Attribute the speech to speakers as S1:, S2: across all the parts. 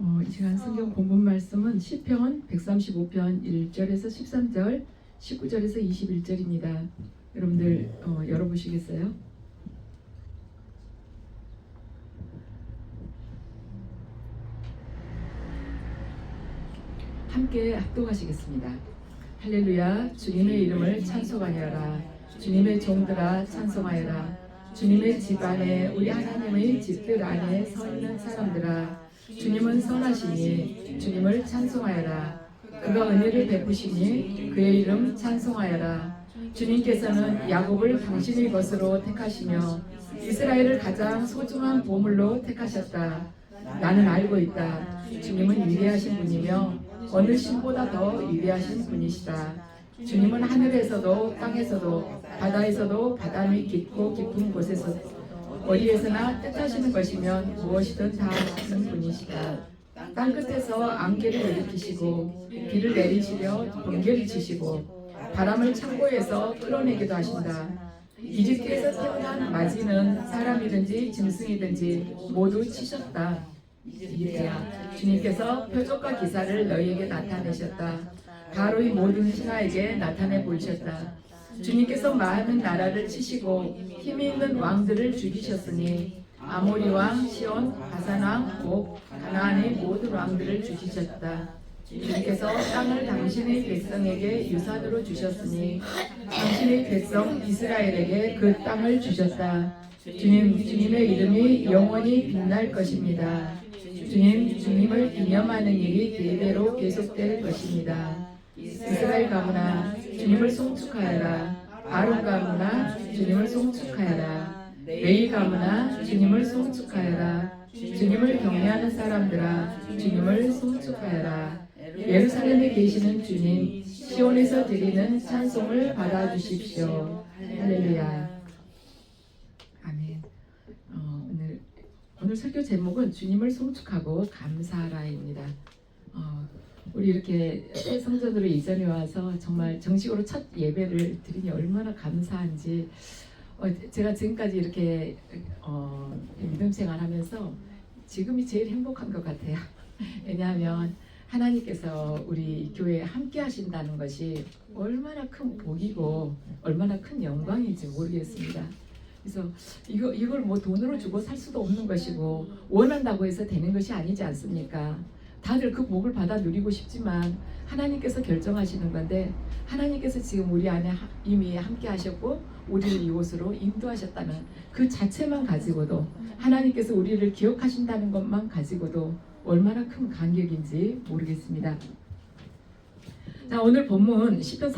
S1: 이 시간 성경 본문 말씀은 시편 135편 1절에서 13절, 19절에서 21절입니다. 여러분들 열어보시겠어요? 함께 합독하시겠습니다. 할렐루야, 주님의 이름을 찬송하여라. 주님의 종들아 찬송하여라. 주님의 집 안에 우리 하나님의 집들 안에 서 있는 사람들아, 주님은 선하시니 주님을 찬송하여라. 그가 은혜를 베푸시니 그의 이름 찬송하여라. 주님께서는 야곱을 당신의 것으로 택하시며 이스라엘을 가장 소중한 보물로 택하셨다. 나는 알고 있다. 주님은 위대하신 분이며 어느 신보다 더 위대하신 분이시다. 주님은 하늘에서도 땅에서도 바다에서도 바다 밑 깊고 깊은 곳에서도 어디에서나 뜻하시는 것이면 무엇이든 다 하시는 분이시다. 땅 끝에서 안개를 일으키시고 비를 내리시려 번개를 치시고 바람을 창고에서 끌어내기도 하신다. 이집트에서 태어난 마지는 사람이든지 짐승이든지 모두 치셨다. 이제야 주님께서 표적과 기사를 너희에게 나타내셨다. 바로의 모든 신하에게 나타내 보이셨다. 주님께서 많은 나라를 치시고 힘이 있는 왕들을 죽이셨으니 아모리 왕 시온, 바산 왕 옥, 가나안의 모든 왕들을 죽이셨다. 주님께서 땅을 당신의 백성에게 유산으로 주셨으니 당신의 백성 이스라엘에게 그 땅을 주셨다. 주님의 이름이 영원히 빛날 것입니다. 주님을 기념하는 일이 대대로 계속될 것입니다. 이스라엘 가문아 주님을 송축하여라. 아론 가문아 주님을 송축하여라. 레위 가문아 주님을 송축하여라. 주님을 경외하는 사람들아 주님을 송축하여라. 예루살렘에 계시는 주님, 시온에서 드리는 찬송을 받아주십시오. 할렐루야. 아멘. 오늘 설교 제목은 주님을 송축하고 감사하라입니다. 우리 이렇게 새 성전으로 이전해 와서 정말 정식으로 첫 예배를 드리니 얼마나 감사한지, 제가 지금까지 이렇게 믿음 생활하면서 지금이 제일 행복한 것 같아요. 왜냐하면 하나님께서 우리 교회에 함께 하신다는 것이 얼마나 큰 복이고 얼마나 큰 영광인지 모르겠습니다. 그래서 이걸 뭐 돈으로 주고 살 수도 없는 것이고 원한다고 해서 되는 것이 아니지 않습니까? 다들 그 복을 받아 누리고 싶지만 하나님께서 결정하시는 건데, 하나님께서 지금 우리 안에 이미 함께 하셨고 우리를 이곳으로 인도하셨다는 그 자체만 가지고도, 하나님께서 우리를 기억하신다는 것만 가지고도 얼마나 큰 감격인지 모르겠습니다. 자, 오늘 본문 시편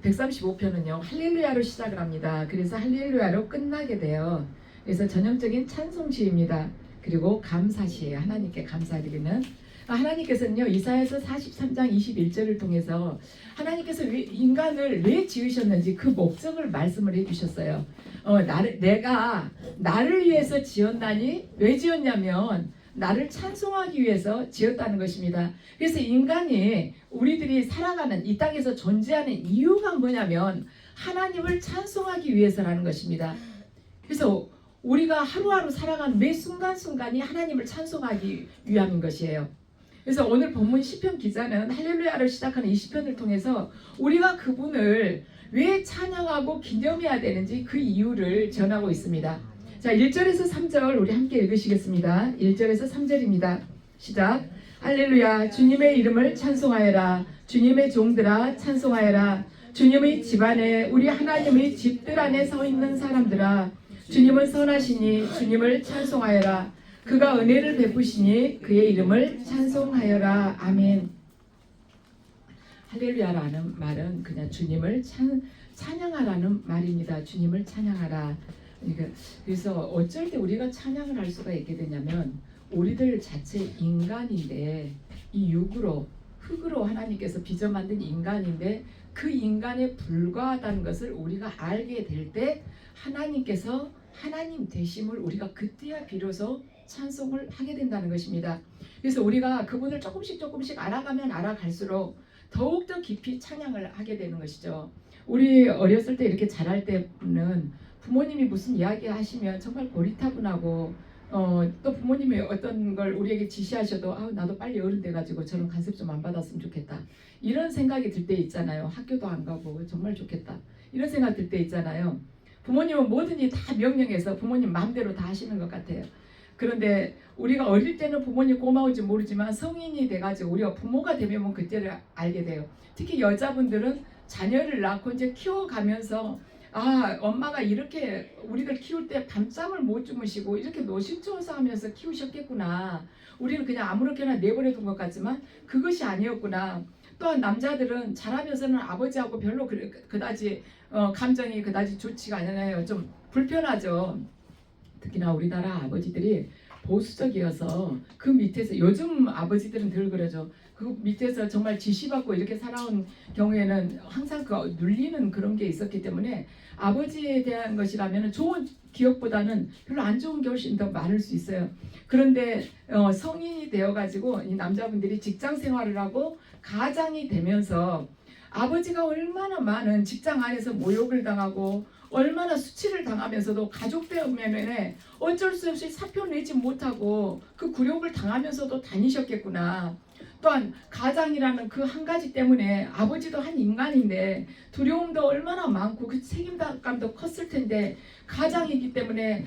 S1: 135편은요 할렐루야로 시작을 합니다. 그래서 할렐루야로 끝나게 돼요. 그래서 전형적인 찬송시입니다. 그리고 감사시예요. 하나님께 감사드리는. 하나님께서는요 이사야서 43장 21절을 통해서 하나님께서 인간을 왜 지으셨는지 그 목적을 말씀을 해주셨어요. 내가 나를 위해서 지었나니, 왜 지었냐면 나를 찬송하기 위해서 지었다는 것입니다. 그래서 인간이, 우리들이 살아가는 이 땅에서 존재하는 이유가 뭐냐면 하나님을 찬송하기 위해서라는 것입니다. 그래서 우리가 하루하루 살아가는 매 순간순간이 하나님을 찬송하기 위함인 것이에요. 그래서 오늘 본문 시편 기자는 할렐루야를 시작하는 이 시편을 통해서 우리가 그분을 왜 찬양하고 기념해야 되는지 그 이유를 전하고 있습니다. 자, 1절에서 3절 우리 함께 읽으시겠습니다. 1절에서 3절입니다. 시작. 할렐루야, 주님의 이름을 찬송하여라. 주님의 종들아 찬송하여라. 주님의 집 안에 우리 하나님의 집들 안에 서 있는 사람들아, 주님은 선하시니 주님을 찬송하여라. 그가 은혜를 베푸시니 그의 이름을 찬송하여라. 아멘. 할렐루야라는 말은 그냥 주님을 찬양하라는 말입니다. 주님을 찬양하라. 그래서 어쩔 때 우리가 찬양을 할 수가 있게 되냐면, 우리들 자체 인간인데, 이 육으로 흙으로 하나님께서 빚어 만든 인간인데 그 인간에 불과하다는 것을 우리가 알게 될 때 하나님께서 하나님 되심을 우리가 그때야 비로소 찬송을 하게 된다는 것입니다. 그래서 우리가 그분을 조금씩 알아가면 알아갈수록 더욱더 깊이 찬양을 하게 되는 것이죠. 우리 어렸을 때 이렇게 자랄 때는 부모님이 무슨 이야기 하시면 정말 고리타분하고 또 부모님이 어떤 걸 우리에게 지시하셔도 나도 빨리 어른 돼가지고 저런 간섭 좀 안 받았으면 좋겠다. 이런 생각이 들 때 있잖아요. 학교도 안 가고 정말 좋겠다. 이런 생각 들 때 있잖아요. 부모님은 뭐든지 다 명령해서 부모님 마음대로 다 하시는 것 같아요. 그런데 우리가 어릴 때는 부모님 고마운지 모르지만 성인이 돼가지고 우리가 부모가 되면 그때를 알게 돼요. 특히 여자분들은 자녀를 낳고 이제 키워가면서 엄마가 이렇게 우리들 키울 때 밤잠을 못 주무시고 이렇게 노심초사하면서 키우셨겠구나. 우리는 그냥 아무렇게나 내버려 둔 것 같지만 그것이 아니었구나. 또한 남자들은 자라면서는 아버지하고 별로 그다지 감정이 그다지 좋지가 않아요. 좀 불편하죠. 특히나 우리나라 아버지들이 보수적이어서 그 밑에서 요즘 아버지들은 덜 그러죠. 그 밑에서 정말 지시받고 이렇게 살아온 경우에는 항상 그 눌리는 그런 게 있었기 때문에 아버지에 대한 것이라면 좋은 기억보다는 별로 안 좋은 게 훨씬 더 많을 수 있어요. 그런데 성인이 되어가지고 이 남자분들이 직장 생활을 하고 가장이 되면서 아버지가 얼마나 많은 직장 안에서 모욕을 당하고 얼마나 수치를 당하면서도 가족 때문에 어쩔 수 없이 사표 내지 못하고 그 굴욕을 당하면서도 다니셨겠구나. 또한 가장이라는 그 한 가지 때문에 아버지도 한 인간인데 두려움도 얼마나 많고 그 책임감도 컸을 텐데 가장이기 때문에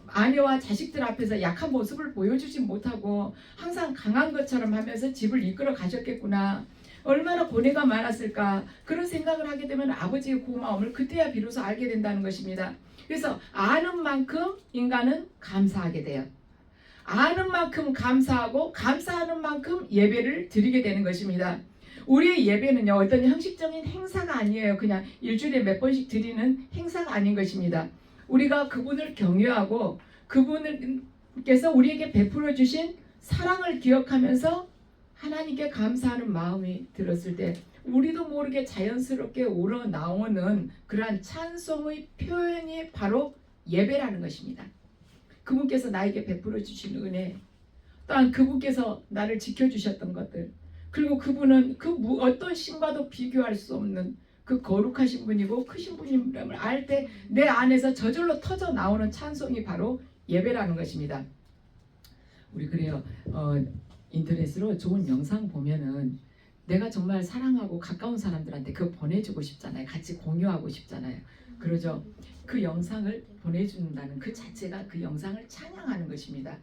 S1: 아내와 자식들 앞에서 약한 모습을 보여주지 못하고 항상 강한 것처럼 하면서 집을 이끌어 가셨겠구나. 얼마나 고뇌가 많았을까. 그런 생각을 하게 되면 아버지의 고마움을 그때야 비로소 알게 된다는 것입니다. 그래서 아는 만큼 인간은 감사하게 돼요. 아는 만큼 감사하고 감사하는 만큼 예배를 드리게 되는 것입니다. 우리의 예배는요, 어떤 형식적인 행사가 아니에요. 그냥 일주일에 몇 번씩 드리는 행사가 아닌 것입니다. 우리가 그분을 경외하고 그분께서 우리에게 베풀어 주신 사랑을 기억하면서 하나님께 감사하는 마음이 들었을 때 우리도 모르게 자연스럽게 우러나오는 그러한 찬송의 표현이 바로 예배라는 것입니다. 그분께서 나에게 베풀어 주신 은혜, 또한 그분께서 나를 지켜주셨던 것들, 그리고 그분은 그 어떤 신과도 비교할 수 없는 그 거룩하신 분이고 크신 분임을 알 때 내 안에서 저절로 터져 나오는 찬송이 바로 예배라는 것입니다. 우리 그래요. 인터넷으로 좋은 영상 보면은 내가 정말 사랑하고 가까운 사람들한테 그거 보내주고 싶잖아요. 같이 공유하고 싶잖아요. 그러죠. 그 영상을 보내준다는 그 자체가 그 영상을 찬양하는 것입니다.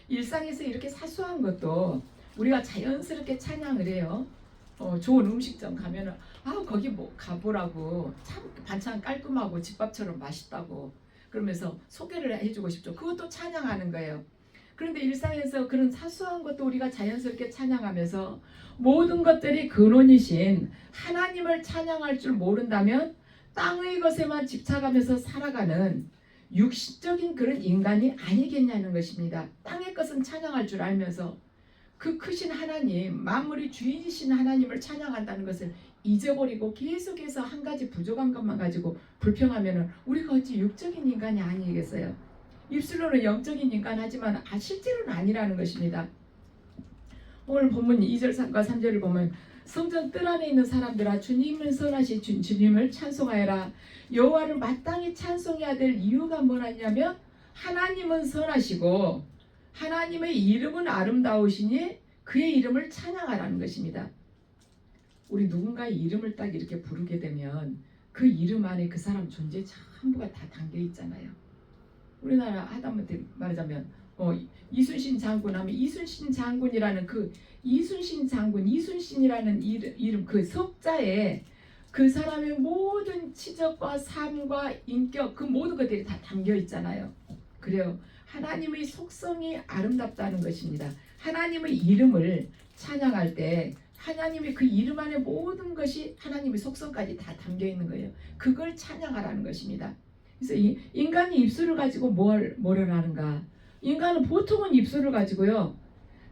S1: 일상에서 이렇게 사소한 것도 우리가 자연스럽게 찬양을 해요. 좋은 음식점 가면은 거기 뭐 가보라고, 참 반찬 깔끔하고 집밥처럼 맛있다고 그러면서 소개를 해주고 싶죠. 그것도 찬양하는 거예요. 그런데 일상에서 그런 사소한 것도 우리가 자연스럽게 찬양하면서 모든 것들이 근원이신 하나님을 찬양할 줄 모른다면 땅의 것에만 집착하면서 살아가는 육신적인 그런 인간이 아니겠냐는 것입니다. 땅의 것은 찬양할 줄 알면서 그 크신 하나님, 만물의 주인이신 하나님을 찬양한다는 것을 잊어버리고 계속해서 한 가지 부족한 것만 가지고 불평하면 우리가 어찌 육적인 인간이 아니겠어요? 입술로는 영적인 인간 하지만 실제로는 아니라는 것입니다. 오늘 본문 2절과 3절을 보면 성전 뜰 안에 있는 사람들아 주님은 선하신 주님을 찬송하여라. 여호와를 마땅히 찬송해야 될 이유가 뭐냐면 하나님은 선하시고 하나님의 이름은 아름다우시니 그의 이름을 찬양하라는 것입니다. 우리 누군가의 이름을 딱 이렇게 부르게 되면 그 이름 안에 그 사람 존재 전부가 다 담겨 있잖아요. 우리나라 하다못해 말하자면 이순신 장군 하면 이순신 장군이라는 그 이순신 장군, 이순신이라는 이름 그 석자에 그 사람의 모든 치적과 삶과 인격 그 모든 것들이 다 담겨 있잖아요. 그래요. 하나님의 속성이 아름답다는 것입니다. 하나님의 이름을 찬양할 때 하나님의 그 이름 안에 모든 것이 하나님의 속성까지 다 담겨 있는 거예요. 그걸 찬양하라는 것입니다. 그래서 인간이 입술을 가지고 뭐를 하는가? 인간은 보통은 입술을 가지고요.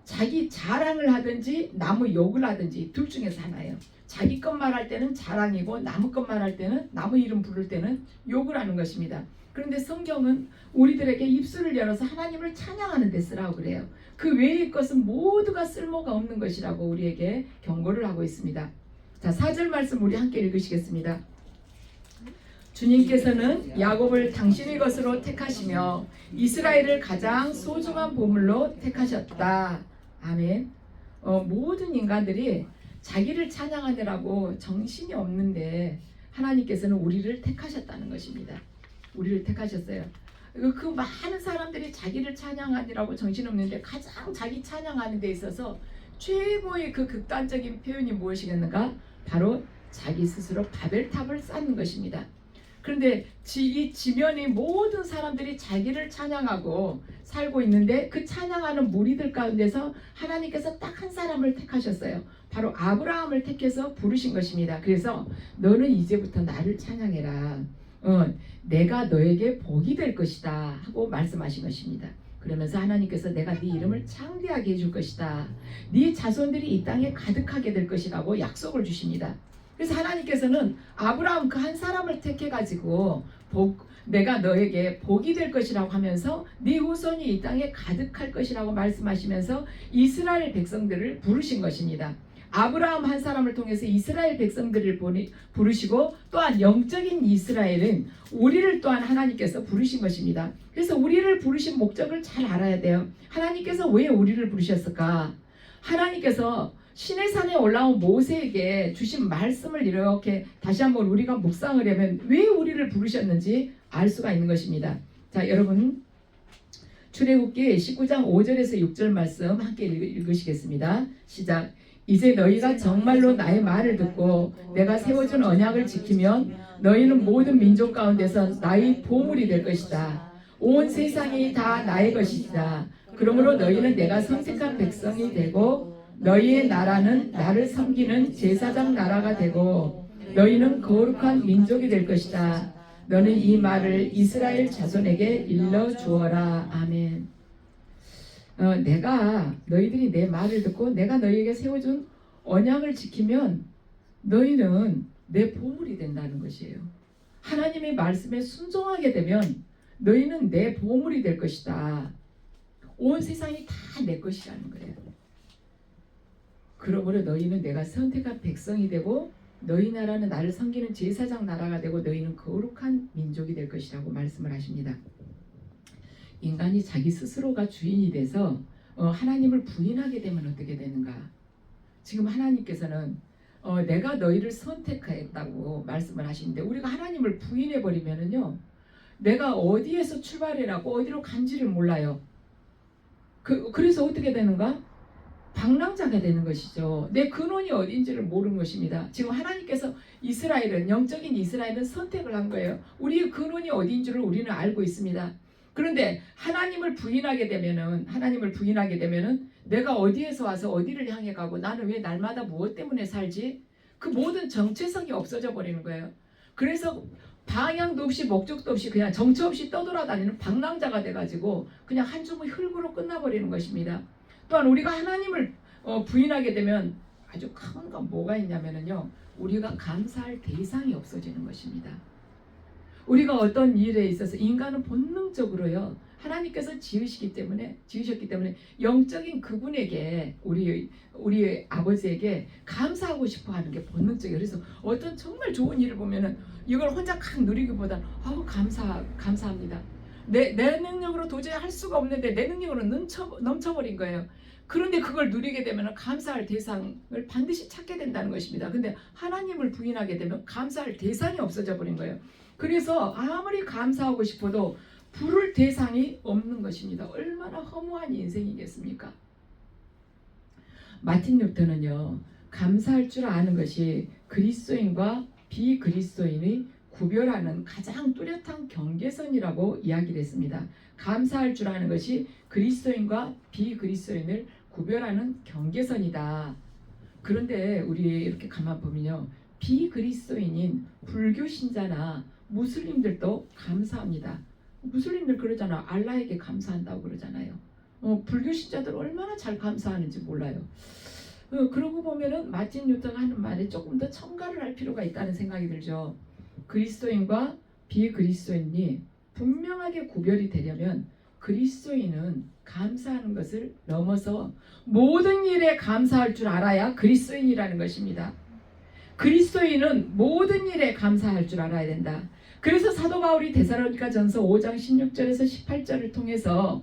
S1: 자기 자랑을 하든지 남의 욕을 하든지 둘 중에서 하나예요. 자기 것 말할 때는 자랑이고 남의 것 말할 때는 남의 이름 부를 때는 욕을 하는 것입니다. 그런데 성경은 우리들에게 입술을 열어서 하나님을 찬양하는 데 쓰라고 그래요. 그 외의 것은 모두가 쓸모가 없는 것이라고 우리에게 경고를 하고 있습니다. 자, 4절 말씀 우리 함께 읽으시겠습니다. 주님께서는 야곱을 당신의 것으로 택하시며 이스라엘을 가장 소중한 보물로 택하셨다. 아멘. 모든 인간들이 자기를 찬양하느라고 정신이 없는데 하나님께서는 우리를 택하셨다는 것입니다. 우리를 택하셨어요. 그 많은 사람들이 자기를 찬양하느라고 정신없는데 가장 자기 찬양하는 데 있어서 최고의 그 극단적인 표현이 무엇이겠는가? 바로 자기 스스로 바벨탑을 쌓는 것입니다. 그런데 이 지면의 모든 사람들이 자기를 찬양하고 살고 있는데 그 찬양하는 무리들 가운데서 하나님께서 딱 한 사람을 택하셨어요. 바로 아브라함을 택해서 부르신 것입니다. 그래서 너는 이제부터 나를 찬양해라. 내가 너에게 복이 될 것이다 하고 말씀하신 것입니다. 그러면서 하나님께서 내가 네 이름을 창대하게 해줄 것이다. 네 자손들이 이 땅에 가득하게 될 것이라고 약속을 주십니다. 그래서 하나님께서는 아브라함 그 한 사람을 택해 가지고 내가 너에게 복이 될 것이라고 하면서 네 후손이 이 땅에 가득할 것이라고 말씀하시면서 이스라엘 백성들을 부르신 것입니다. 아브라함 한 사람을 통해서 이스라엘 백성들을 부르시고 또한 영적인 이스라엘은 우리를 또한 하나님께서 부르신 것입니다. 그래서 우리를 부르신 목적을 잘 알아야 돼요. 하나님께서 왜 우리를 부르셨을까? 하나님께서 시내산에 올라온 모세에게 주신 말씀을 이렇게 다시 한번 우리가 묵상을 하면 왜 우리를 부르셨는지 알 수가 있는 것입니다. 자, 여러분 출애굽기 19장 5절에서 6절 말씀 함께 읽으시겠습니다. 시작. 이제 너희가 정말로 나의 말을 듣고 내가 세워준 언약을 지키면 너희는 모든 민족 가운데서 나의 보물이 될 것이다. 온 세상이 다 나의 것이다. 그러므로 너희는 내가 선택한 백성이 되고 너희의 나라는 나를 섬기는 제사장 나라가 되고 너희는 거룩한 민족이 될 것이다. 너는 이 말을 이스라엘 자손에게 일러주어라. 아멘. 내가 너희들이 내 말을 듣고 내가 너희에게 세워준 언약을 지키면 너희는 내 보물이 된다는 것이에요. 하나님의 말씀에 순종하게 되면 너희는 내 보물이 될 것이다. 온 세상이 다 내 것이라는 거예요. 그러므로 너희는 내가 선택한 백성이 되고 너희 나라는 나를 섬기는 제사장 나라가 되고 너희는 거룩한 민족이 될 것이라고 말씀을 하십니다. 인간이 자기 스스로가 주인이 돼서 하나님을 부인하게 되면 어떻게 되는가? 지금 하나님께서는 내가 너희를 선택했다고 말씀을 하시는데 우리가 하나님을 부인해버리면은요 내가 어디에서 출발해라고 어디로 간지를 몰라요. 그래서 어떻게 되는가? 방랑자가 되는 것이죠. 내 근원이 어딘지를 모르는 것입니다. 지금 하나님께서 이스라엘은 영적인 이스라엘은 선택을 한 거예요. 우리의 근원이 어딘지를 우리는 알고 있습니다. 그런데 하나님을 부인하게 되면은 내가 어디에서 와서 어디를 향해 가고 나는 왜 날마다 무엇 때문에 살지? 그 모든 정체성이 없어져 버리는 거예요. 그래서 방향도 없이 목적도 없이 그냥 정처 없이 떠돌아다니는 방랑자가 돼가지고 그냥 한 줌의 흙으로 끝나버리는 것입니다. 또한 우리가 하나님을 부인하게 되면 아주 큰 건 뭐가 있냐면요 우리가 감사할 대상이 없어지는 것입니다. 우리가 어떤 일에 있어서 인간은 본능적으로요 하나님께서 지으셨기 때문에 영적인 그분에게 우리 아버지에게 감사하고 싶어하는 게 본능적이에요. 그래서 어떤 정말 좋은 일을 보면은 이걸 혼자 칵 누리기보다 감사합니다. 내 능력으로 도저히 할 수가 없는데 내 능력으로 넘쳐버린 거예요. 그런데 그걸 누리게 되면 감사할 대상을 반드시 찾게 된다는 것입니다. 근데 하나님을 부인하게 되면 감사할 대상이 없어져 버린 거예요. 그래서 아무리 감사하고 싶어도 부를 대상이 없는 것입니다. 얼마나 허무한 인생이겠습니까? 마틴 루터는요 감사할 줄 아는 것이 그리스도인과 비그리스도인의 구별하는 가장 뚜렷한 경계선이라고 이야기를 했습니다. 감사할 줄 아는 것이 그리스도인과 비그리스도인을 구별하는 경계선이다. 그런데 우리 이렇게 가만 보면요 비그리스도인인 불교 신자나 무슬림들도 감사합니다. 무슬림들 그러잖아. 알라에게 감사한다고 그러잖아요. 불교 신자들 얼마나 잘 감사하는지 몰라요. 그러고 보면은 마틴 루터가 하는 말에 조금 더 첨가를 할 필요가 있다는 생각이 들죠. 그리스도인과 비그리스도인이 분명하게 구별이 되려면 그리스도인은 감사하는 것을 넘어서 모든 일에 감사할 줄 알아야 그리스도인이라는 것입니다. 그리스도인은 모든 일에 감사할 줄 알아야 된다. 그래서 사도 바울이 데살로니가전서 5장 16절에서 18절을 통해서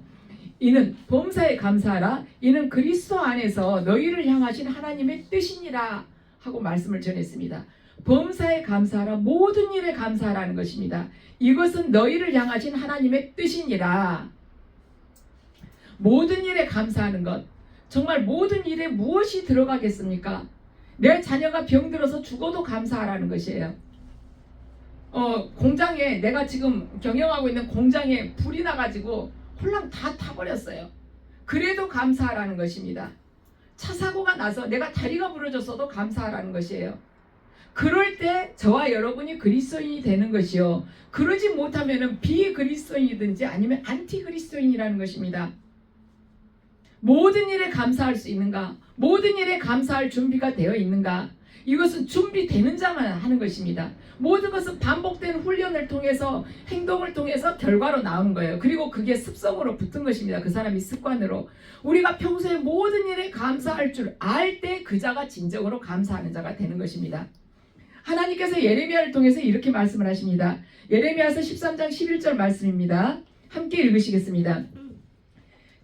S1: 이는 범사에 감사하라. 이는 그리스도 안에서 너희를 향하신 하나님의 뜻이니라 하고 말씀을 전했습니다. 범사에 감사하라. 모든 일에 감사하라는 것입니다. 이것은 너희를 향하신 하나님의 뜻이니라. 모든 일에 감사하는 것. 정말 모든 일에 무엇이 들어가겠습니까? 내 자녀가 병들어서 죽어도 감사하라는 것이에요. 공장에, 내가 지금 경영하고 있는 공장에 불이 나가지고 홀랑 다 타버렸어요. 그래도 감사하라는 것입니다. 차 사고가 나서 내가 다리가 부러졌어도 감사하라는 것이에요. 그럴 때 저와 여러분이 그리스도인이 되는 것이요, 그러지 못하면 비그리스도인이든지 아니면 안티그리스도인이라는 것입니다. 모든 일에 감사할 수 있는가? 모든 일에 감사할 준비가 되어 있는가? 이것은 준비되는 자만 하는 것입니다. 모든 것은 반복된 훈련을 통해서, 행동을 통해서 결과로 나오는 거예요. 그리고 그게 습성으로 붙은 것입니다. 그 사람이 습관으로. 우리가 평소에 모든 일에 감사할 줄 알 때 그 자가 진정으로 감사하는 자가 되는 것입니다. 하나님께서 예레미야를 통해서 이렇게 말씀을 하십니다. 예레미야서 13장 11절 말씀입니다. 함께 읽으시겠습니다.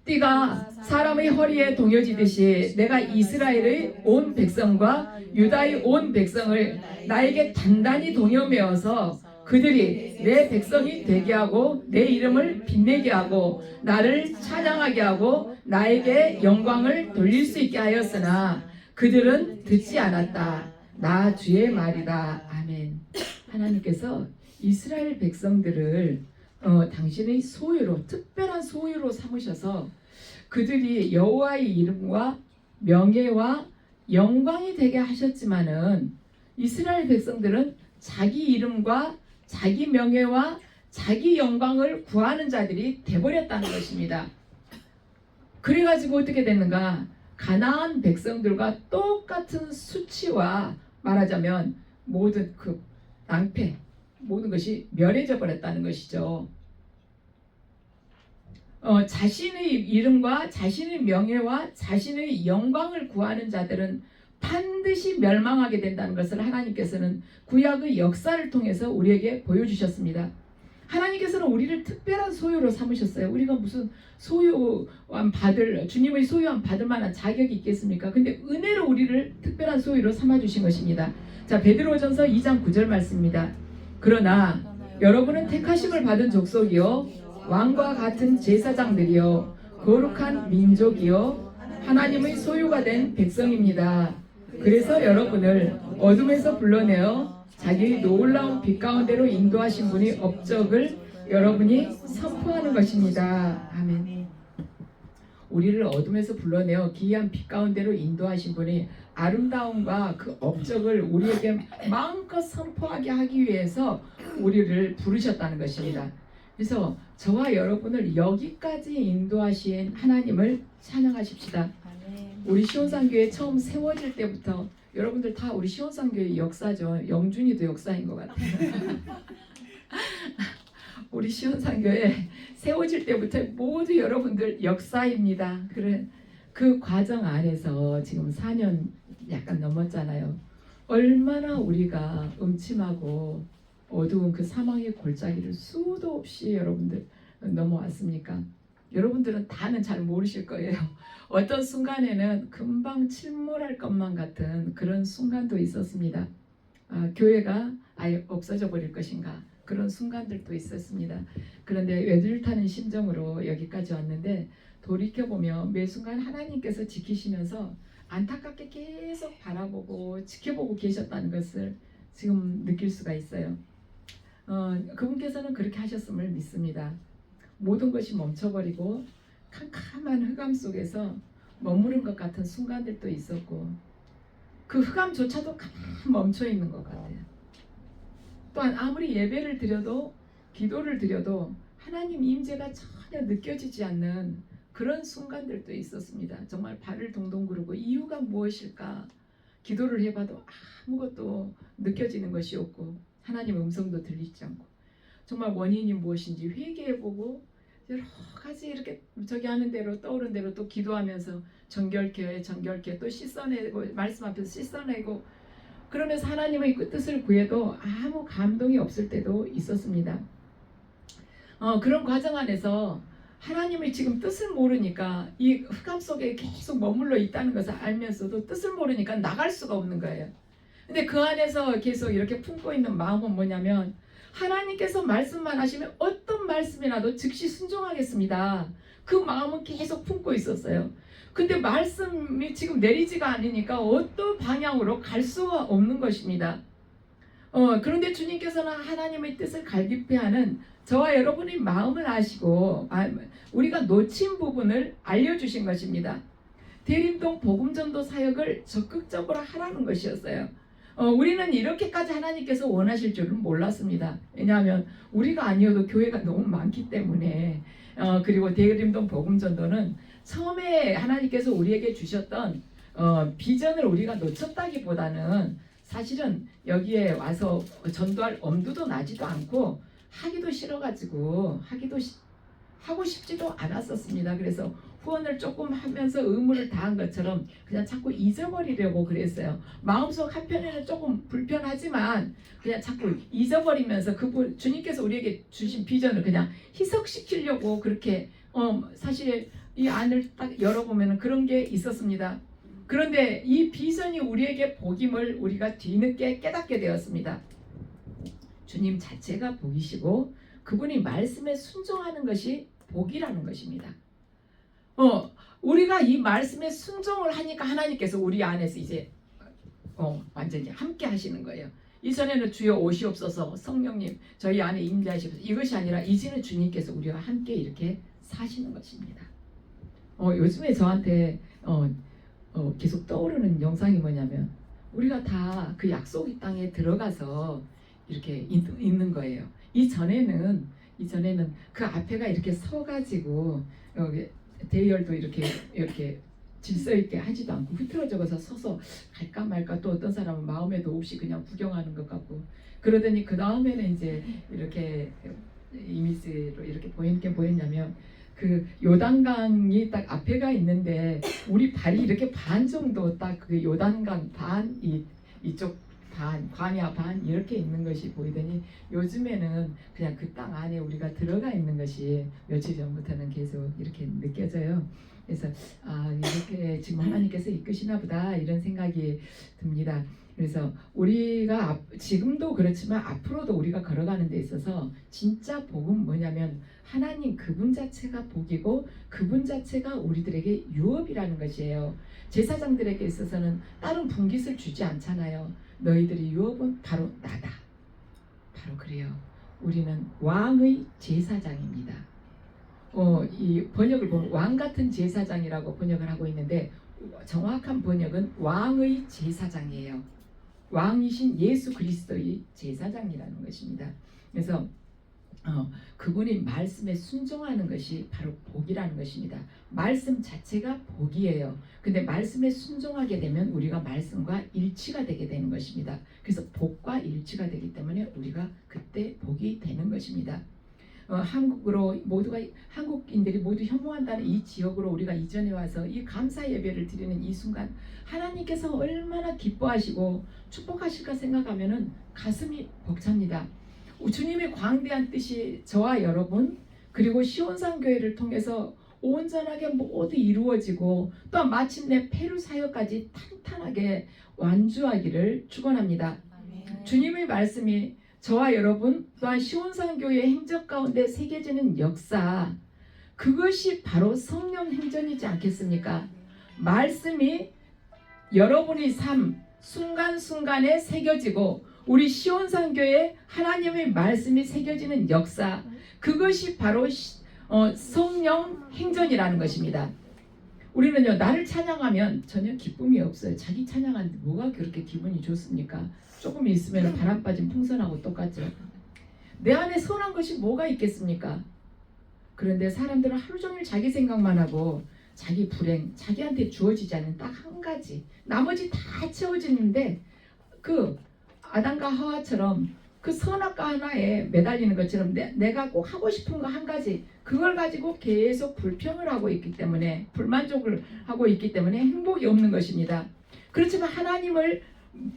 S1: 띠가 사람의 허리에 동여지듯이 내가 이스라엘의 온 백성과 유다의 온 백성을 나에게 단단히 동여매어서 그들이 내 백성이 되게 하고 내 이름을 빛내게 하고 나를 찬양하게 하고 나에게 영광을 돌릴 수 있게 하였으나 그들은 듣지 않았다. 나 주의 말이다. 아멘. 하나님께서 이스라엘 백성들을 당신의 소유로, 특별한 소유로 삼으셔서 그들이 여호와의 이름과 명예와 영광이 되게 하셨지만은 이스라엘 백성들은 자기 이름과 자기 명예와 자기 영광을 구하는 자들이 돼버렸다는 것입니다. 그래가지고 어떻게 됐는가? 가나안 백성들과 똑같은 수치와 말하자면 모든 그 낭패, 모든 것이 멸해져 버렸다는 것이죠. 자신의 이름과 자신의 명예와 자신의 영광을 구하는 자들은 반드시 멸망하게 된다는 것을 하나님께서는 구약의 역사를 통해서 우리에게 보여주셨습니다. 하나님께서는 우리를 특별한 소유로 삼으셨어요. 우리가 무슨 소유함 받을, 주님의 소유함 받을 만한 자격이 있겠습니까? 근데 은혜로 우리를 특별한 소유로 삼아주신 것입니다. 자, 베드로전서 2장 9절 말씀입니다. 그러나 여러분은 택하심을 받은 족속이요 왕과 같은 제사장들이요 거룩한 민족이요 하나님의 소유가 된 백성입니다. 그래서 여러분을 어둠에서 불러내어 자기의 놀라운 빛 가운데로 인도하신 분이 업적을 여러분이 선포하는 것입니다. 아멘. 우리를 어둠에서 불러내어 기이한 빛 가운데로 인도하신 분이 아름다움과 그 업적을 우리에게 마음껏 선포하게 하기 위해서 우리를 부르셨다는 것입니다. 그래서 저와 여러분을 여기까지 인도하신 하나님을 찬양하십시다. 우리 시온산교회 처음 세워질 때부터 여러분들 다 우리 시온산교회 역사죠. 영준이도 역사인 것 같아요. 우리 시온산교회 세워질 때부터 모두 여러분들 역사입니다. 그래, 그 과정 안에서 지금 4년 약간 넘었잖아요. 얼마나 우리가 음침하고 어두운 그 사망의 골짜기를 수도 없이 여러분들 넘어왔습니까? 여러분들은 다는 잘 모르실 거예요. 어떤 순간에는 금방 침몰할 것만 같은 그런 순간도 있었습니다. 교회가 아예 없어져 버릴 것인가, 그런 순간들도 있었습니다. 그런데 외줄타는 심정으로 여기까지 왔는데 돌이켜보면 매 순간 하나님께서 지키시면서 안타깝게 계속 바라보고 지켜보고 계셨다는 것을 지금 느낄 수가 있어요. 그분께서는 그렇게 하셨음을 믿습니다. 모든 것이 멈춰버리고 캄캄한 흑암 속에서 머무른 것 같은 순간들도 있었고 그 흑암조차도 가만히 멈춰 있는 것 같아요. 또한 아무리 예배를 드려도 기도를 드려도 하나님 임재가 전혀 느껴지지 않는 그런 순간들도 있었습니다. 정말 발을 동동 구르고 이유가 무엇일까 기도를 해봐도 아무것도 느껴지는 것이 없고 하나님 음성도 들리지 않고 정말 원인이 무엇인지 회개해보고 여러 가지 이렇게 저기 하는 대로 떠오른 대로 또 기도하면서 정결케 또 씻어내고 말씀 앞에서 씻어내고 그러면서 하나님의 그 뜻을 구해도 아무 감동이 없을 때도 있었습니다. 그런 과정 안에서 하나님의 지금 뜻을 모르니까 이 흑암 속에 계속 머물러 있다는 것을 알면서도 뜻을 모르니까 나갈 수가 없는 거예요. 근데 그 안에서 계속 이렇게 품고 있는 마음은 뭐냐면, 하나님께서 말씀만 하시면 어떤 말씀이라도 즉시 순종하겠습니다. 그 마음은 계속 품고 있었어요. 근데 말씀이 지금 내리지가 않으니까 어떤 방향으로 갈 수가 없는 것입니다. 그런데 주님께서는 하나님의 뜻을 갈급해 하는 저와 여러분의 마음을 아시고 우리가 놓친 부분을 알려주신 것입니다. 대림동 복음전도 사역을 적극적으로 하라는 것이었어요. 우리는 이렇게까지 하나님께서 원하실 줄은 몰랐습니다. 왜냐하면 우리가 아니어도 교회가 너무 많기 때문에. 그리고 대림동 복음전도는 처음에 하나님께서 우리에게 주셨던 비전을 우리가 놓쳤다기보다는 사실은 여기에 와서 전도할 엄두도 나지도 않고 하기도 싫어가지고 하고 싶지도 않았었습니다. 그래서 후원을 조금 하면서 의무를 다한 것처럼 그냥 자꾸 잊어버리려고 그랬어요. 마음속 한편에는 조금 불편하지만 그냥 자꾸 잊어버리면서 주님께서 우리에게 주신 비전을 그냥 희석시키려고 그렇게 사실 이 안을 딱 열어보면 그런 게 있었습니다. 그런데 이 비전이 우리에게 복임을 우리가 뒤늦게 깨닫게 되었습니다. 주님 자체가 복이시고 그분이 말씀에 순종하는 것이 복이라는 것입니다. 우리가 이 말씀에 순종을 하니까 하나님께서 우리 안에서 이제 완전히 함께 하시는 거예요. 이전에는 주여 오시옵소서, 성령님 저희 안에 임재하시옵소서, 이것이 아니라 이제는 주님께서 우리와 함께 이렇게 사시는 것입니다. 요즘에 저한테 계속 떠오르는 영상이 뭐냐면, 우리가 다 그 약속의 땅에 들어가서 이렇게 있는 거예요. 이전에는 그 앞에가 이렇게 서가지고 대열도 이렇게 질서 있게 하지도 않고 흐트러져서 서서 갈까 말까, 또 어떤 사람은 마음에도 없이 그냥 구경하는 것 같고 그러더니 그 다음에는 이제 이렇게 이미지로 이렇게 보이는 게 뭐였냐면, 그 요단강이 딱 앞에가 있는데 우리 발이 이렇게 반 정도 딱 그 요단강 반, 이쪽 반, 광야 반 이렇게 있는 것이 보이더니, 요즘에는 그냥 그 땅 안에 우리가 들어가 있는 것이 며칠 전부터는 계속 이렇게 느껴져요. 그래서 이렇게 지금 하나님께서 이끄시나 보다 이런 생각이 듭니다. 그래서 우리가 지금도 그렇지만 앞으로도 우리가 걸어가는 데 있어서 진짜 복은 뭐냐면, 하나님 그분 자체가 복이고 그분 자체가 우리들에게 유업이라는 것이에요. 제사장들에게 있어서는 다른 분깃을 주지 않잖아요. 너희들의 유업은 바로 나다. 바로 그래요. 우리는 왕의 제사장입니다. 이 번역을 보면 왕 같은 제사장이라고 번역을 하고 있는데, 정확한 번역은 왕의 제사장이에요. 왕이신 예수 그리스도의 제사장이라는 것입니다. 그래서 그분이 말씀에 순종하는 것이 바로 복이라는 것입니다. 말씀 자체가 복이에요. 근데 말씀에 순종하게 되면 우리가 말씀과 일치가 되게 되는 것입니다. 그래서 복과 일치가 되기 때문에 우리가 그때 복이 되는 것입니다. 한국인들이 모두 혐오한다는 이 지역으로 우리가 이전에 와서 이 감사 예배를 드리는 이 순간, 하나님께서 얼마나 기뻐하시고 축복하실까 생각하면은 가슴이 벅찹니다. 주님의 광대한 뜻이 저와 여러분 그리고 시온산 교회를 통해서 온전하게 모두 이루어지고, 또 마침내 페루 사역까지 탄탄하게 완주하기를 축원합니다. 주님의 말씀이 저와 여러분 또한 시온산 교회의 행적 가운데 새겨지는 역사, 그것이 바로 성령 행전이지 않겠습니까? 말씀이 여러분의 삶 순간순간에 새겨지고 우리 시온산 교회에 하나님의 말씀이 새겨지는 역사, 그것이 바로 성령 행전이라는 것입니다. 우리는요, 나를 찬양하면 전혀 기쁨이 없어요. 자기 찬양하는데 뭐가 그렇게 기분이 좋습니까? 조금 있으면 바람 빠진 풍선하고 똑같죠. 내 안에 선한 것이 뭐가 있겠습니까? 그런데 사람들은 하루 종일 자기 생각만 하고 자기 불행, 자기한테 주어지지 않는 딱 한 가지, 나머지 다 채워지는데 그 아담과 하와처럼 그 선악과 하나에 매달리는 것처럼 내가 꼭 하고 싶은 거 한 가지, 그걸 가지고 계속 불평을 하고 있기 때문에, 불만족을 하고 있기 때문에 행복이 없는 것입니다. 그렇지만 하나님을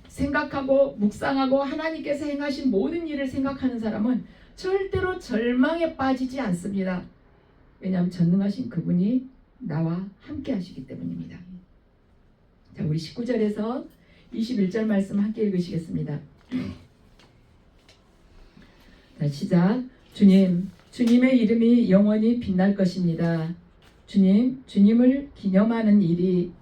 S1: 생각하고 묵상하고 하나님께서 행하신 모든 일을 생각하는 사람은 절대로 절망에 빠지지 않습니다. 왜냐하면 전능하신 그분이 나와 함께 하시기 때문입니다. 자, 우리 19절에서 21절 말씀 함께 읽으시겠습니다. 자, 시작. 주님의 이름이 영원히 빛날 것입니다. 주님을 기념하는 일이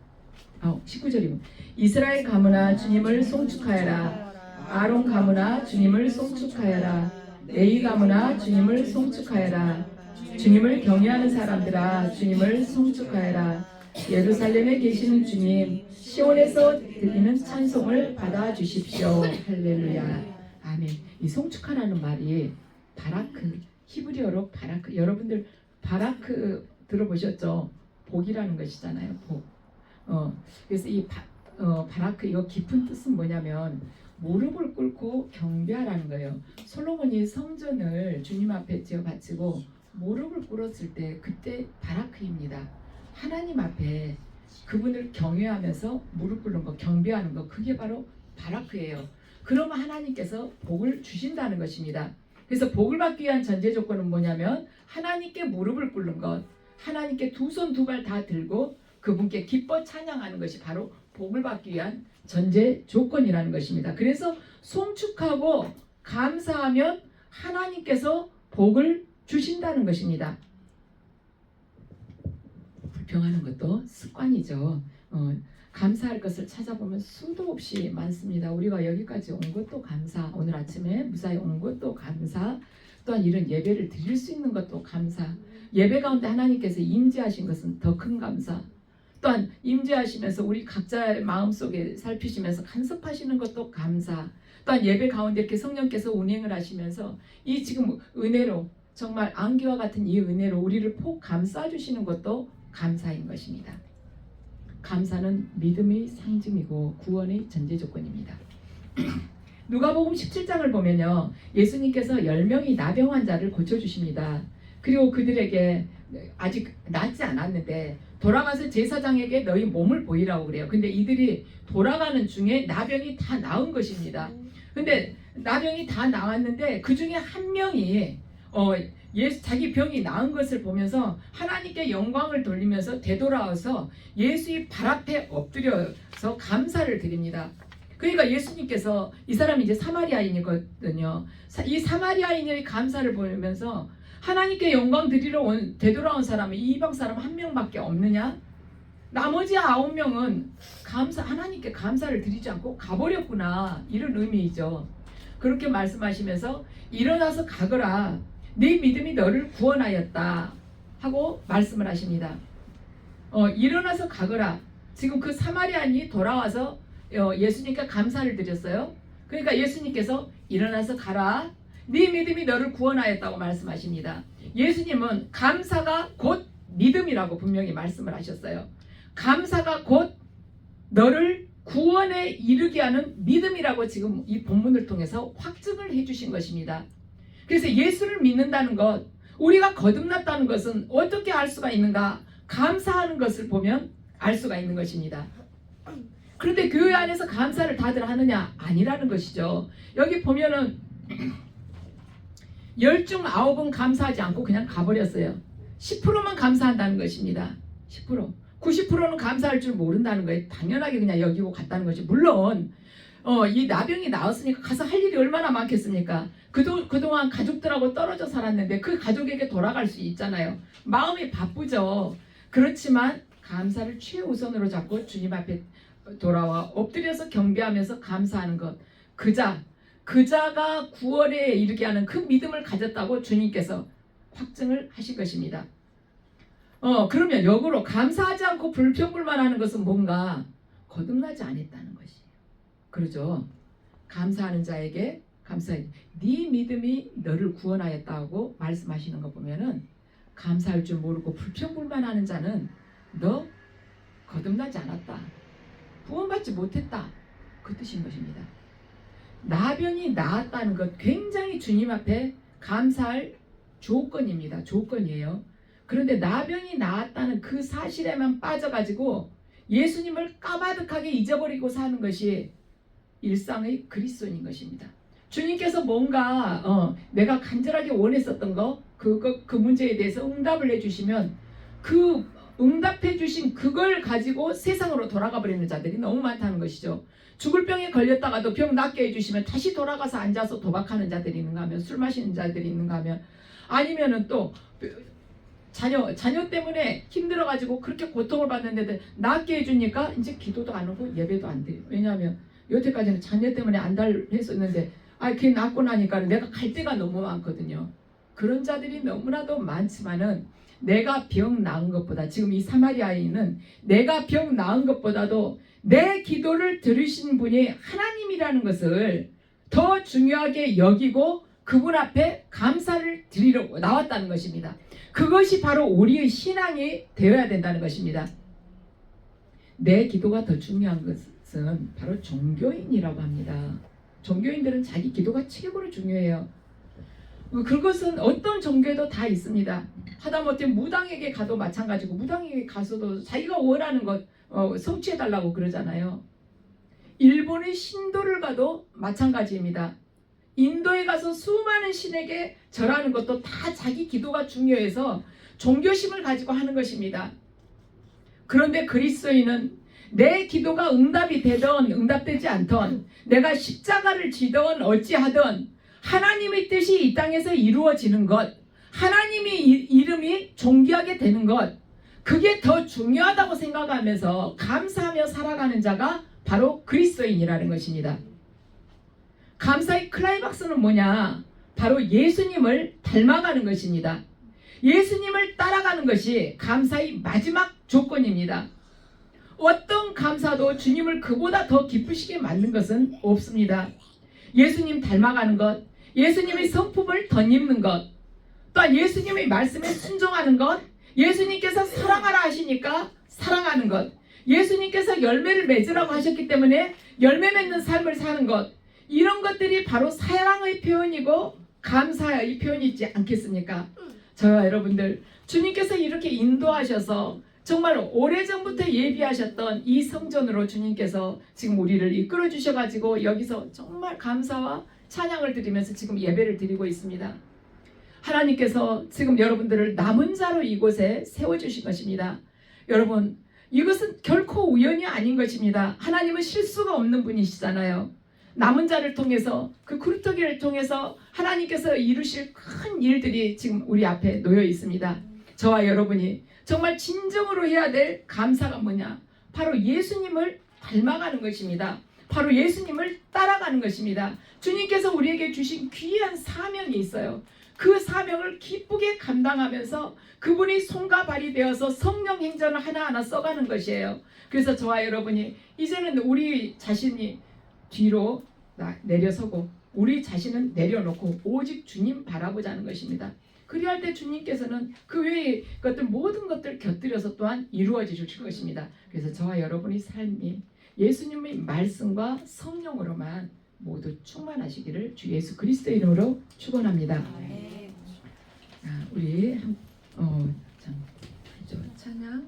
S1: 19절이고 이스라엘 가문아 주님을 송축하여라. 아론 가문아 주님을 송축하여라. 레위 가문아 주님을 송축하여라. 주님을 경외하는 사람들아 주님을 송축하여라. 예루살렘에 계시는 주님, 시온에서 들리는 찬송을 받아 주십시오. 할렐루야. 아멘. 이 송축하라는 말이 바라크, 히브리어로 바라크. 여러분들 바라크 들어보셨죠? 복이라는 것이잖아요. 복. 그래서 이 바라크 이거 깊은 뜻은 뭐냐면 무릎을 꿇고 경배하라는 거예요. 솔로몬이 성전을 주님 앞에 지어 바치고 무릎을 꿇었을 때 그때 바라크입니다. 하나님 앞에 그분을 경외하면서 무릎 꿇는 거, 경배하는 거, 그게 바로 바라크예요. 그러면 하나님께서 복을 주신다는 것입니다. 그래서 복을 받기 위한 전제 조건은 뭐냐면 하나님께 무릎을 꿇는 것, 하나님께 두 손 두 발 다 들고 그분께 기뻐 찬양하는 것이 바로 복을 받기 위한 전제 조건이라는 것입니다. 그래서 송축하고 감사하면 하나님께서 복을 주신다는 것입니다. 불평하는 것도 습관이죠. 감사할 것을 찾아보면 수도 없이 많습니다. 우리가 여기까지 온 것도 감사, 오늘 아침에 무사히 온 것도 감사, 또한 이런 예배를 드릴 수 있는 것도 감사, 예배 가운데 하나님께서 임재하신 것은 더 큰 감사, 또한 임재하시면서 우리 각자의 마음속에 살피시면서 간섭하시는 것도 감사, 또한 예배 가운데 이렇게 성령께서 운행을 하시면서 이 지금 은혜로 정말 안개와 같은 이 은혜로 우리를 폭 감싸주시는 것도 감사인 것입니다. 감사는 믿음의 상징이고 구원의 전제 조건입니다. 누가복음 17장을 보면요, 예수님께서 10명의 나병 환자를 고쳐주십니다. 그리고 그들에게 아직 낫지 않았는데 돌아가서 제사장에게 너희 몸을 보이라고 그래요. 근데 이들이 돌아가는 중에 나병이 다 나은 것입니다. 근데 나병이 다 나왔는데 그 중에 한 명이 자기 병이 나은 것을 보면서 하나님께 영광을 돌리면서 되돌아와서 예수의 발 앞에 엎드려서 감사를 드립니다. 그러니까 예수님께서 이 사람이 이제 사마리아인이거든요. 이 사마리아인의 감사를 보면서 하나님께 영광 드리러 되돌아온 사람이 이방 사람 한 명밖에 없느냐? 나머지 9명은 하나님께 감사를 드리지 않고 가버렸구나, 이런 의미이죠. 그렇게 말씀하시면서 일어나서 가거라, 네 믿음이 너를 구원하였다 하고 말씀을 하십니다. 일어나서 가거라. 지금 그 사마리아인이 돌아와서 예수님께 감사를 드렸어요. 그러니까 예수님께서 일어나서 가라, 네 믿음이 너를 구원하였다고 말씀하십니다. 예수님은 감사가 곧 믿음이라고 분명히 말씀을 하셨어요. 감사가 곧 너를 구원에 이르게 하는 믿음이라고 지금 이 본문을 통해서 확증을 해주신 것입니다. 그래서 예수를 믿는다는 것, 우리가 거듭났다는 것은 어떻게 알 수가 있는가? 감사하는 것을 보면 알 수가 있는 것입니다. 그런데 교회 안에서 감사를 다들 하느냐? 아니라는 것이죠. 여기 보면은 10중 9은 감사하지 않고 그냥 가버렸어요. 10%만 감사한다는 것입니다. 10%. 90%는 감사할 줄 모른다는 거예요. 당연하게 그냥 여기고 갔다는 것이. 물론 이 나병이 나왔으니까 가서 할 일이 얼마나 많겠습니까? 그동안 가족들하고 떨어져 살았는데 그 가족에게 돌아갈 수 있잖아요. 마음이 바쁘죠. 그렇지만 감사를 최우선으로 잡고 주님 앞에 돌아와 엎드려서 경배하면서 감사하는 것. 그자가 구원에 이르게 하는 그 믿음을 가졌다고 주님께서 확증을 하신 것입니다. 그러면 역으로 감사하지 않고 불평불만하는 것은 뭔가 거듭나지 않았다는 것이에요. 그러죠. 감사하는 자에게 감사해. 네 믿음이 너를 구원하였다고 말씀하시는 거 보면은 감사할 줄 모르고 불평불만하는 자는 너 거듭나지 않았다, 구원받지 못했다, 그 뜻인 것입니다. 나병이 나았다는 것 굉장히 주님 앞에 감사할 조건입니다. 조건이에요. 그런데 나병이 나았다는 그 사실에만 빠져가지고 예수님을 까마득하게 잊어버리고 사는 것이 일상의 그리스도인인 것입니다. 주님께서 뭔가 내가 간절하게 원했었던 그 문제에 대해서 응답을 해주시면 그 응답해 주신 그걸 가지고 세상으로 돌아가 버리는 자들이 너무 많다는 것이죠. 죽을 병에 걸렸다가도 병 낫게 해주시면 다시 돌아가서 앉아서 도박하는 자들이 있는가 하면, 술 마시는 자들이 있는가 하면, 아니면은 또 자녀 때문에 힘들어가지고 그렇게 고통을 받는데도 낫게 해주니까 이제 기도도 안 오고 예배도 안 드려요. 왜냐하면 여태까지는 자녀 때문에 안달했었는데 걔 낫고 나니까 내가 갈 데가 너무 많거든요. 그런 자들이 너무나도 많지만은 내가 병 나은 것보다, 지금 이 사마리아인은 내가 병 나은 것보다도 내 기도를 들으신 분이 하나님이라는 것을 더 중요하게 여기고 그분 앞에 감사를 드리려고 나왔다는 것입니다. 그것이 바로 우리의 신앙이 되어야 된다는 것입니다. 내 기도가 더 중요한 것은 바로 종교인이라고 합니다. 종교인들은 자기 기도가 최고로 중요해요. 그것은 어떤 종교에도 다 있습니다. 하다못해 무당에게 가도 마찬가지고, 무당에게 가서도 자기가 원하는 것 성취해달라고 그러잖아요. 일본의 신도를 가도 마찬가지입니다. 인도에 가서 수많은 신에게 절하는 것도 다 자기 기도가 중요해서 종교심을 가지고 하는 것입니다. 그런데 그리스도인은 내 기도가 응답이 되든 응답되지 않든, 내가 십자가를 지든 어찌하든 하나님의 뜻이 이 땅에서 이루어지는 것, 하나님의 이름이 존귀하게 되는 것, 그게 더 중요하다고 생각하면서 감사하며 살아가는 자가 바로 그리스도인이라는 것입니다. 감사의 클라이막스는 뭐냐? 바로 예수님을 닮아가는 것입니다. 예수님을 따라가는 것이 감사의 마지막 조건입니다. 어떤 감사도 주님을 그보다 더 기쁘시게 만든 것은 없습니다. 예수님 닮아가는 것, 예수님의 성품을 덧입는 것, 또 예수님의 말씀에 순종하는 것, 예수님께서 사랑하라 하시니까 사랑하는 것, 예수님께서 열매를 맺으라고 하셨기 때문에 열매 맺는 삶을 사는 것, 이런 것들이 바로 사랑의 표현이고 감사의 표현이지 않겠습니까? 저와 여러분들, 주님께서 이렇게 인도하셔서 정말 오래전부터 예비하셨던 이 성전으로 주님께서 지금 우리를 이끌어 주셔가지고 여기서 정말 감사와 찬양을 드리면서 지금 예배를 드리고 있습니다. 하나님께서 지금 여러분들을 남은 자로 이곳에 세워주신 것입니다. 여러분, 이것은 결코 우연이 아닌 것입니다. 하나님은 실수가 없는 분이시잖아요. 남은 자를 통해서, 그 구루터기를 통해서 하나님께서 이루실 큰 일들이 지금 우리 앞에 놓여 있습니다. 저와 여러분이 정말 진정으로 해야 될 감사가 뭐냐? 바로 예수님을 닮아가는 것입니다. 바로 예수님을 따라가는 것입니다. 주님께서 우리에게 주신 귀한 사명이 있어요. 그 사명을 기쁘게 감당하면서 그분이 손과 발이 되어서 성령 행전을 하나하나 써가는 것이에요. 그래서 저와 여러분이 이제는 우리 자신이 뒤로 내려서고 우리 자신은 내려놓고 오직 주님 바라보자는 것입니다. 그리할 때 주님께서는 그 외의 것들, 모든 것들 곁들여서 또한 이루어지실 것입니다. 그래서 저와 여러분의 삶이 예수님의 말씀과 성령으로만 모두 충만하시기를 주 예수 그리스도의 이름으로 축원합니다. 우리 찬양